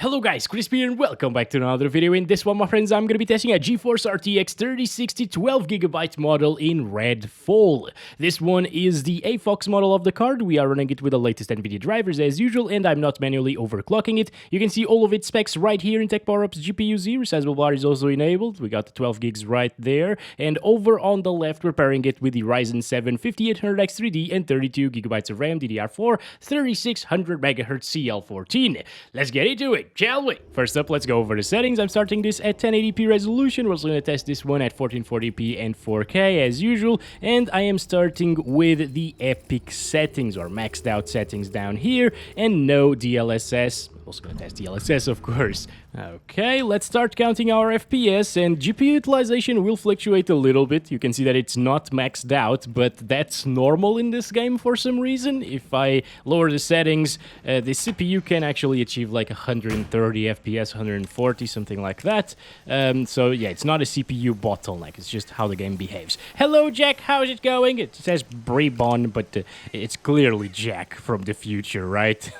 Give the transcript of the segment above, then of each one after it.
Hello guys, Crispy here and welcome back to another video. In this one, my friends, I'm going to be testing a GeForce RTX 3060 12GB model in Redfall. This one is the Afox model of the card. We are running it with the latest Nvidia drivers as usual, and I'm not manually overclocking it. You can see all of its specs right here in Tech Power Ups GPU Z. Resizable bar is also enabled. We got the 12 gigs right there. And over on the left, we're pairing it with the Ryzen 750 800X3D and 32GB of RAM DDR4 3600MHz CL14. Let's get into it, shall we? First up, let's go over the settings. I'm starting this at 1080p resolution. We're also going to test this one at 1440p and 4K as usual. And I am starting with the epic settings or maxed out settings down here and no DLSS. Also going to test DLSS, of course. Okay, let's start counting our FPS, and GPU utilization will fluctuate a little bit. You can see that it's not maxed out, but that's normal in this game for some reason. If I lower the settings, the CPU can actually achieve like 130 FPS, 140, something like that. So yeah, it's not a CPU bottleneck, it's just how the game behaves. Hello Jack, how's it going? It says Brabon, but it's clearly Jack from the future, right?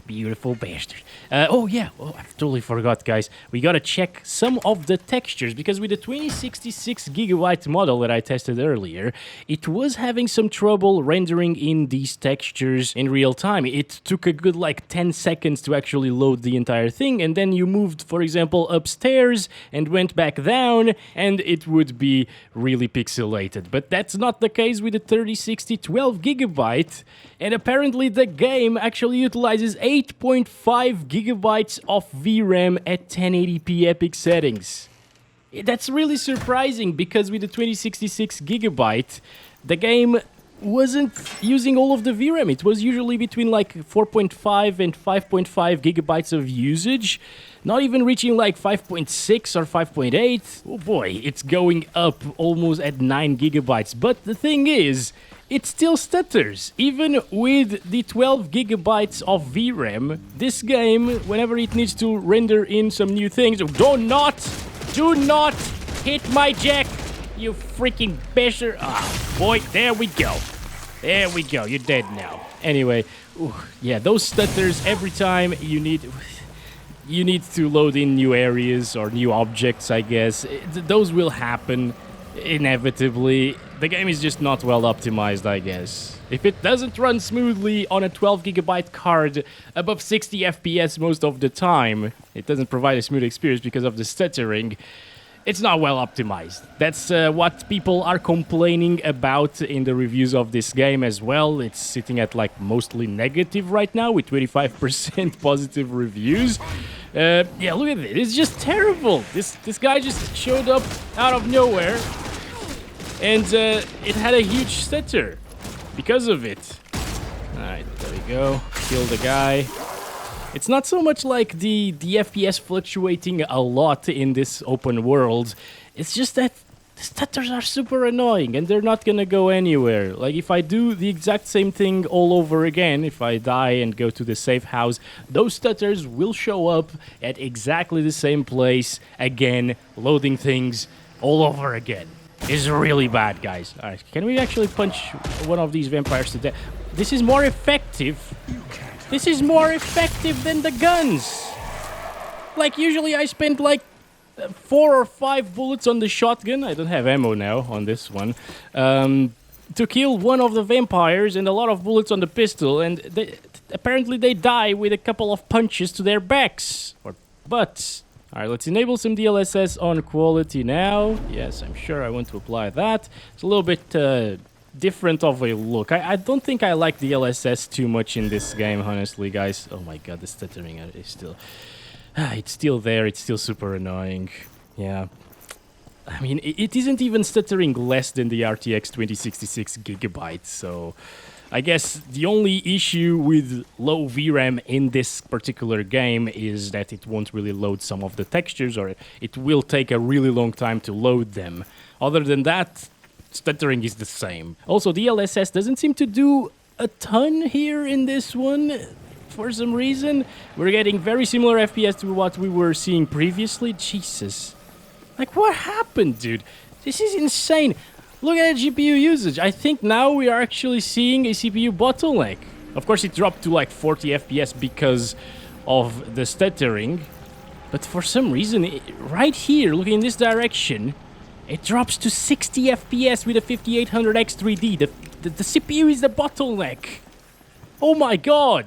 Beautiful bastard. Oh yeah, I totally forgot, guys. We gotta check some of the textures, because with the 2066GB model that I tested earlier, it was having some trouble rendering in these textures in real time. It took a good like 10 seconds to actually load the entire thing, and then you moved, for example, upstairs and went back down, and it would be really pixelated. But that's not the case with the 3060 12GB, and apparently the game actually utilizes 8.5GB of VRAM at 1080p epic settings. That's really surprising, because with the 2066GB, the game wasn't using all of the VRAM. It was usually between like 4.5 and 5.5GB of usage, not even reaching like 5.6 or 5.8. Oh boy, it's going up almost at 9GB. But the thing is, it still stutters. Even with the 12GB of VRAM, this game, whenever it needs to render in some new things, do not hit my Jack, you freaking bastard. Ah, boy, there we go. There we go, you're dead now. Anyway, yeah, those stutters every time you need to load in new areas or new objects, I guess. Those will happen inevitably. The game is just not well optimized, I guess. If it doesn't run smoothly on a 12GB card above 60 FPS most of the time, it doesn't provide a smooth experience because of the stuttering. It's not well optimized. That's what people are complaining about in the reviews of this game as well. It's sitting at like mostly negative right now with 25% positive reviews. Yeah, look at it. It's just terrible. This guy just showed up out of nowhere, and it had a huge stutter because of it. Alright, there we go. Kill the guy. It's not so much like the FPS fluctuating a lot in this open world. It's just that the stutters are super annoying and they're not gonna go anywhere. Like if I do the exact same thing all over again, if I die and go to the safe house, those stutters will show up at exactly the same place again, loading things all over again. It's really bad, guys. Alright, can we actually punch one of these vampires to death? This is more effective. This is more effective than the guns. Like, usually I spend like 4 or 5 bullets on the shotgun. I don't have ammo now on this one. To kill one of the vampires, and a lot of bullets on the pistol. And apparently they die with a couple of punches to their backs or butts. Alright, let's enable some DLSS on quality now. Yes, I'm sure I want to apply that. It's a little bit different of a look. I don't think I like DLSS too much in this game, honestly, guys. Oh my god, the stuttering is still... it's still there, it's still super annoying. Yeah. I mean, it isn't even stuttering less than the RTX 2066GB, so... I guess the only issue with low VRAM in this particular game is that it won't really load some of the textures, or it will take a really long time to load them. Other than that, stuttering is the same. Also, DLSS doesn't seem to do a ton here in this one. For some reason, we're getting very similar FPS to what we were seeing previously. Jesus. Like, what happened, dude? This is insane. Look at the GPU usage. I think now we are actually seeing a CPU bottleneck. Of course, it dropped to like 40 FPS because of the stuttering. But for some reason, right here, looking in this direction, it drops to 60 FPS with a 5800X3D. The CPU is the bottleneck. Oh my god!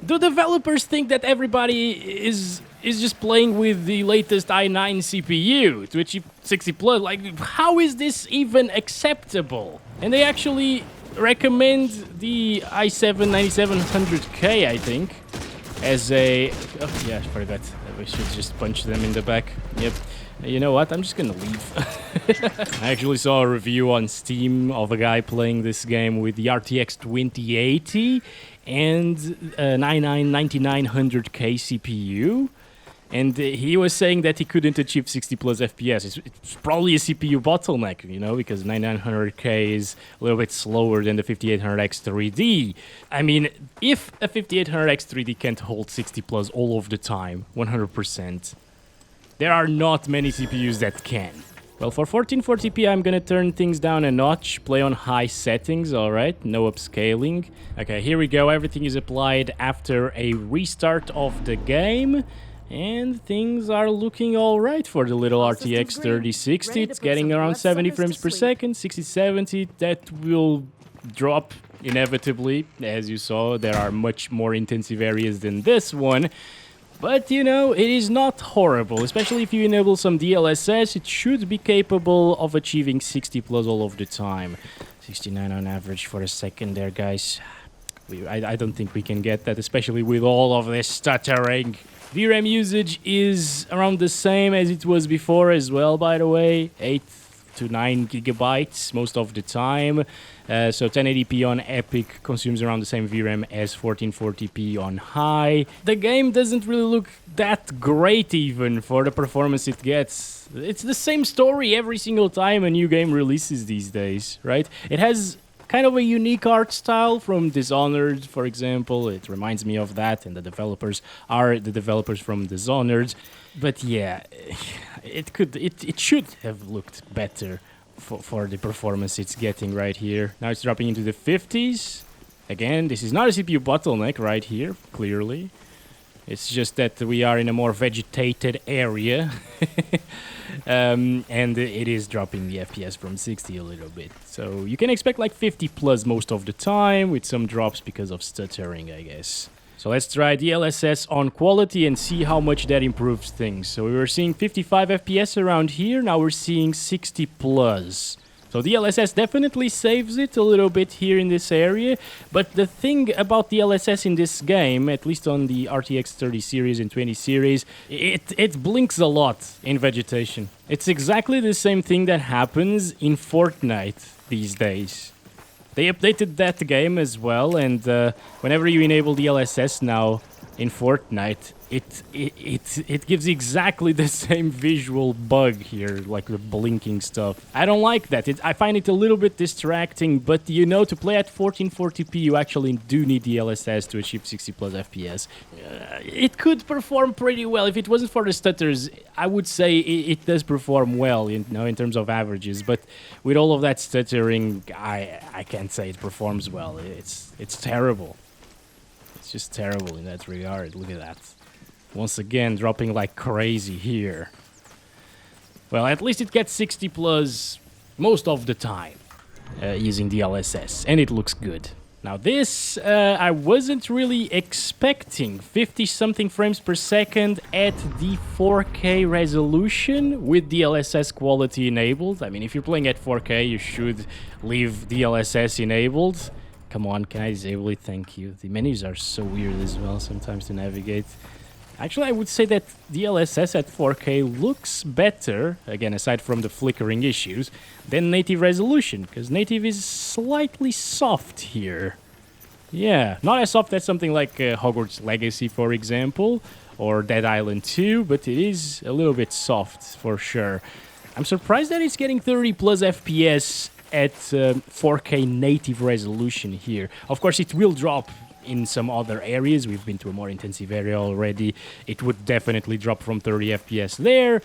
Do developers think that everybody is just playing with the latest i9 CPU to achieve 60 plus? Like, how is this even acceptable? And they actually recommend the i7-9700K, I think, as a... Oh, yeah, I forgot. We should just punch them in the back. Yep. You know what? I'm just gonna leave. I actually saw a review on Steam of a guy playing this game with the RTX 2080 and an i9-9900K CPU. And he was saying that he couldn't achieve 60 plus FPS. It's probably a CPU bottleneck, you know, because 9900K is a little bit slower than the 5800X3D. I mean, if a 5800X3D can't hold 60 plus all of the time, 100%, there are not many CPUs that can. Well, for 1440p, I'm gonna turn things down a notch, play on high settings, alright, no upscaling. Okay, here we go, everything is applied after a restart of the game. And things are looking alright for the little RTX 3060. It's getting around 70 frames per second, 60-70. That will drop inevitably. As you saw, there are much more intensive areas than this one. But, you know, it is not horrible. Especially if you enable some DLSS, it should be capable of achieving 60 plus all of the time. 69 on average for a second there, guys. I don't think we can get that, especially with all of this stuttering. VRAM usage is around the same as it was before as well, by the way. 8 to 9 gigabytes most of the time. So 1080p on Epic consumes around the same VRAM as 1440p on high. The game doesn't really look that great even for the performance it gets. It's the same story every single time a new game releases these days, right? It has kind of a unique art style from Dishonored, for example. It reminds me of that, and the developers are the developers from Dishonored. But yeah, it should have looked better for the performance it's getting right here. Now it's dropping into the 50s. Again, this is not a CPU bottleneck right here, clearly. It's just that we are in a more vegetated area. And it is dropping the FPS from 60 a little bit. So you can expect like 50 plus most of the time, with some drops because of stuttering, I guess. So let's try DLSS on quality and see how much that improves things. So we were seeing 55 FPS around here, now we're seeing 60 plus. So DLSS definitely saves it a little bit here in this area, but the thing about DLSS in this game, at least on the RTX 30 series and 20 series, it blinks a lot in vegetation. It's exactly the same thing that happens in Fortnite these days. They updated that game as well, and whenever you enable DLSS now in Fortnite, it gives exactly the same visual bug here, like the blinking stuff. I don't like that. I find it a little bit distracting, but you know, to play at 1440p, you actually do need DLSS to achieve 60 plus FPS. It could perform pretty well. If it wasn't for the stutters, I would say it does perform well, you know, in terms of averages. But with all of that stuttering, I can't say it performs well. It's terrible. It's just terrible in that regard. Look at that. Once again, dropping like crazy here. Well, at least it gets 60 plus most of the time using DLSS, and it looks good. Now this, I wasn't really expecting 50-something frames per second at the 4K resolution with DLSS quality enabled. I mean, if you're playing at 4K, you should leave DLSS enabled. Come on, can I disable it? Thank you. The menus are so weird as well sometimes to navigate. Actually, I would say that DLSS at 4K looks better, again, aside from the flickering issues, than native resolution, because native is slightly soft here. Yeah, not as soft as something like Hogwarts Legacy, for example, or Dead Island 2, but it is a little bit soft, for sure. I'm surprised that it's getting 30 plus FPS at 4K native resolution here. Of course, it will drop in some other areas. We've been to a more intensive area already. It would definitely drop from 30 FPS there.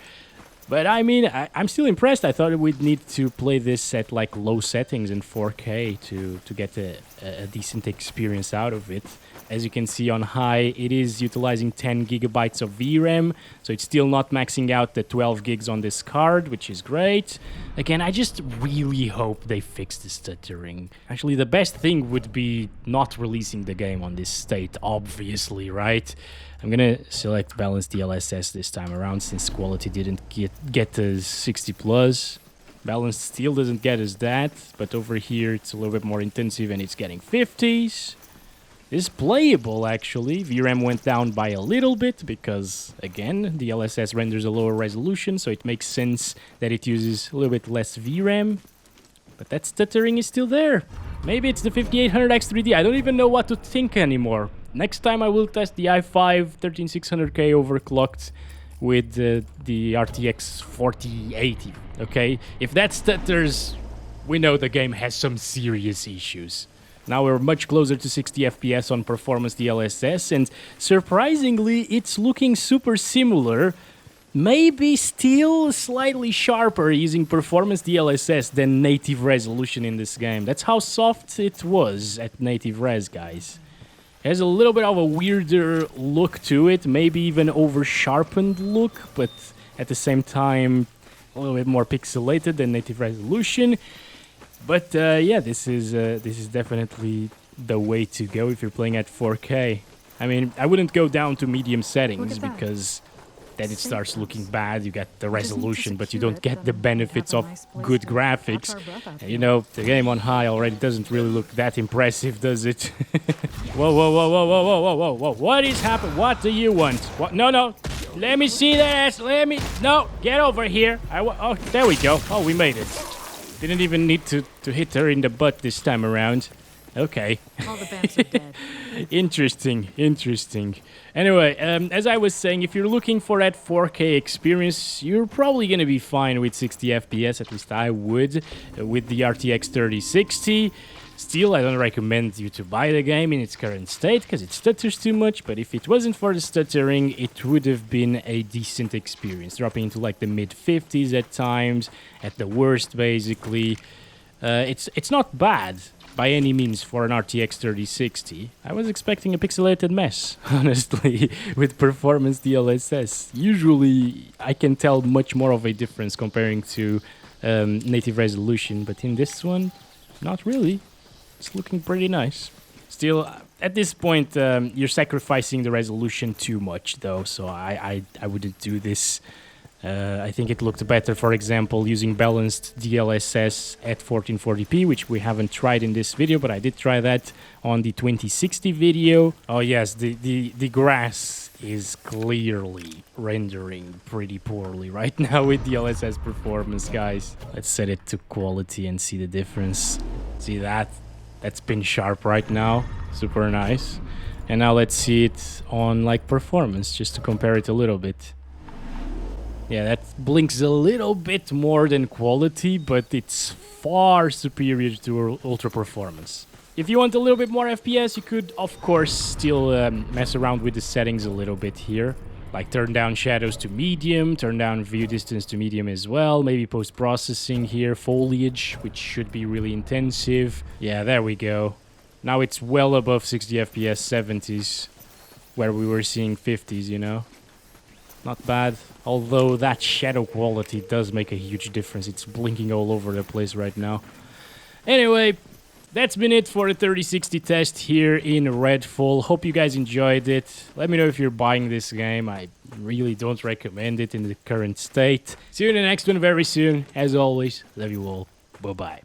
But I mean, I'm still impressed. I thought we'd need to play this at like low settings in 4K to get a decent experience out of it. As you can see on high, it is utilizing 10 gigabytes of VRAM, so it's still not maxing out the 12 gigs on this card, which is great. Again, I just really hope they fix the stuttering. Actually, the best thing would be not releasing the game on this state, obviously, right? I'm gonna select balanced DLSS this time around, since quality didn't get to 60 plus. Balanced still doesn't get us that, but over here it's a little bit more intensive and it's getting 50s. It's playable, actually. VRAM went down by a little bit because, again, the DLSS renders a lower resolution, so it makes sense that it uses a little bit less VRAM. But that stuttering is still there. Maybe it's the 5800X3D. I don't even know what to think anymore. Next time I will test the i5 13600K overclocked with the RTX 4080, okay? If that stutters, we know the game has some serious issues. Now we're much closer to 60 FPS on performance DLSS, and surprisingly, it's looking super similar. Maybe still slightly sharper using performance DLSS than native resolution in this game. That's how soft it was at native res, guys. It has a little bit of a weirder look to it, maybe even over-sharpened look, but at the same time, a little bit more pixelated than native resolution. But yeah, this is definitely the way to go if you're playing at 4K. I mean, I wouldn't go down to medium settings because then it starts looking bad. You get the resolution, but you don't get the benefits of good graphics. And, you know, the game on high already doesn't really look that impressive, does it? Whoa, whoa, whoa, whoa, whoa, whoa, whoa, whoa, whoa! What is happening? What do you want? What? No, no! Let me see that ass! Let me... No! Get over here! Oh, there we go. Oh, we made it. Didn't even need to hit her in the butt this time around. Okay. All the bands are dead. Interesting, interesting. Anyway, as I was saying, if you're looking for that 4K experience, you're probably going to be fine with 60 FPS, at least I would, with the RTX 3060. Still, I don't recommend you to buy the game in its current state, because it stutters too much, but if it wasn't for the stuttering, it would have been a decent experience, dropping into like the mid-50s at times, at the worst, basically. It's not bad by any means for an RTX 3060. I was expecting a pixelated mess, honestly, with performance DLSS. Usually, I can tell much more of a difference comparing to native resolution, but in this one, not really. It's looking pretty nice. Still, at this point, you're sacrificing the resolution too much, though, so I wouldn't do this. I think it looked better, for example, using balanced DLSS at 1440p, which we haven't tried in this video, but I did try that on the 2060 video. Oh yes, the grass is clearly rendering pretty poorly right now with DLSS performance, guys. Let's set it to quality and see the difference. See that? That's pin sharp right now. Super nice. And now let's see it on like performance, just to compare it a little bit. Yeah, that blinks a little bit more than quality, but it's far superior to ultra performance. If you want a little bit more FPS, you could, of course, still mess around with the settings a little bit here. Like turn down shadows to medium, turn down view distance to medium as well. Maybe post-processing here, foliage, which should be really intensive. Yeah, there we go. Now it's well above 60 FPS 70s, where we were seeing 50s, you know. Not bad, although that shadow quality does make a huge difference. It's blinking all over the place right now. Anyway, that's been it for the 3060 test here in Redfall. Hope you guys enjoyed it. Let me know if you're buying this game. I really don't recommend it in the current state. See you in the next one very soon. As always, love you all. Bye-bye.